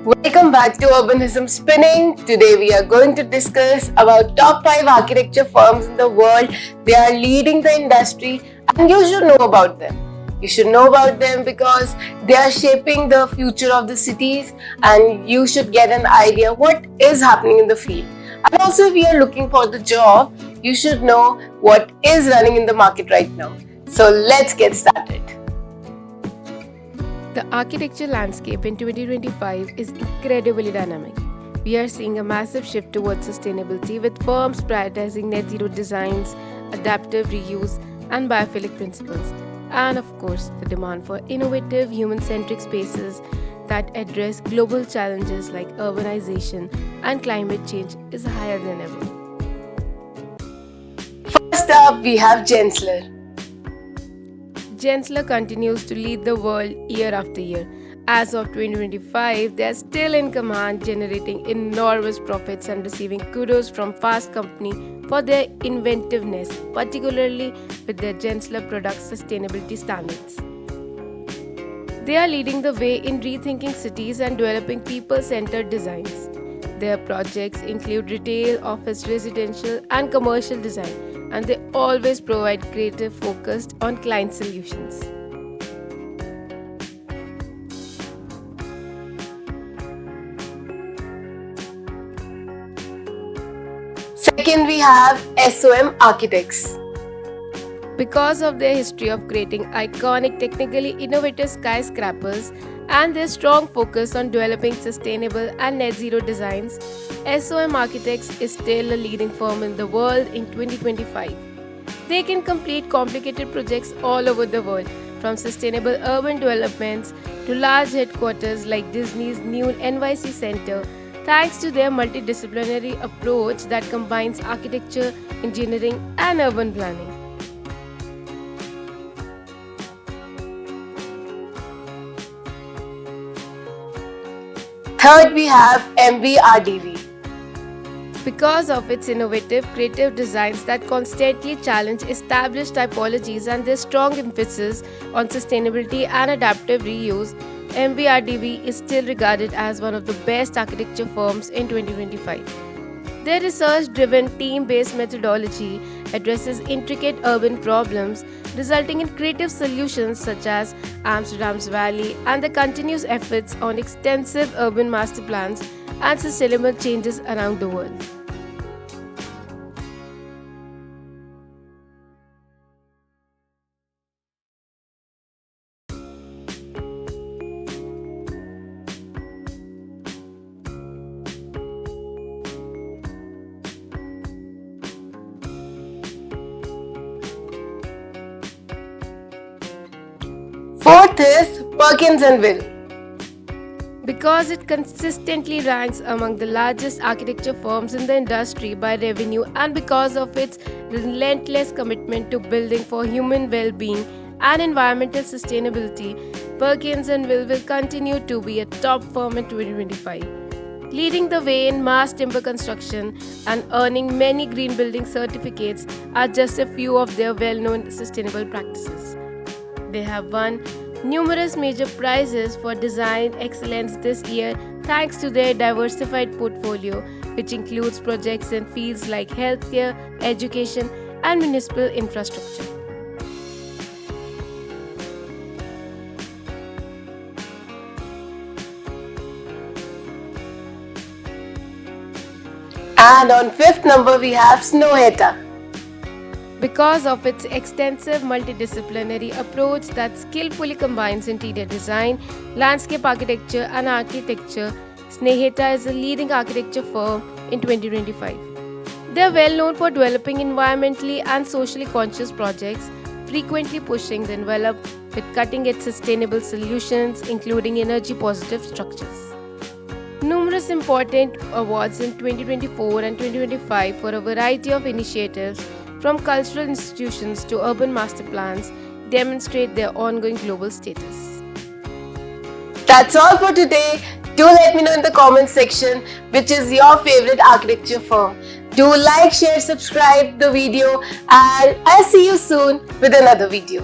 Welcome back to Urbanism Spinning. Today we are going to discuss about top 5 architecture firms in the world. They are leading the industry and you should know about them. You should know about them because they are shaping the future of the cities and you should get an idea what is happening in the field. And also if you are looking for the job, you should know what is running in the market right now. So let's get started. The architecture landscape in 2025 is incredibly dynamic. We are seeing a massive shift towards sustainability with firms prioritizing net zero designs, adaptive reuse, and biophilic principles. And of course, the demand for innovative human centric spaces that address global challenges like urbanization and climate change is higher than ever. First up, we have Gensler. Gensler continues to lead the world year after year. As of 2025, they are still in command, generating enormous profits and receiving kudos from Fast Company for their inventiveness, particularly with their Gensler product sustainability standards. They are leading the way in rethinking cities and developing people-centered designs. Their projects include retail, office, residential, and commercial design, and they always provide creative focused on client solutions. Second, we have SOM Architects. Because of their history of creating iconic, technically innovative skyscrapers and their strong focus on developing sustainable and net zero designs, SOM Architects is still a leading firm in the world in 2025. They can complete complicated projects all over the world, from sustainable urban developments to large headquarters like Disney's new NYC Center, thanks to their multidisciplinary approach that combines architecture, engineering, and urban planning. Third, we have MVRDV. Because of its innovative, creative designs that constantly challenge established typologies and their strong emphasis on sustainability and adaptive reuse, MVRDV is still regarded as one of the best architecture firms in 2025. Their research-driven, team-based methodology addresses intricate urban problems, resulting in creative solutions such as Amsterdam's Valley and the continuous efforts on extensive urban master plans and sustainable changes around the world. Fourth is Perkins and Will. Because it consistently ranks among the largest architecture firms in the industry by revenue and because of its relentless commitment to building for human well-being and environmental sustainability, Perkins and Will continue to be a top firm in 2025, leading the way in mass timber construction and earning many green building certificates are just a few of their well-known sustainable practices. They have won numerous major prizes for design excellence this year thanks to their diversified portfolio, which includes projects in fields like healthcare, education, and municipal infrastructure. And on fifth number, we have Snøhetta. Because of its extensive multidisciplinary approach that skillfully combines interior design, landscape architecture, and architecture, Snøhetta is a leading architecture firm in 2025. They are well known for developing environmentally and socially conscious projects, frequently pushing the envelope with cutting-edge sustainable solutions, including energy-positive structures. Numerous important awards in 2024 and 2025 for a variety of initiatives from cultural institutions to urban master plans demonstrate their ongoing global status. That's all for today. Do let me know in the comments section which is your favorite architecture firm. Do like, share, subscribe the video and I'll see you soon with another video.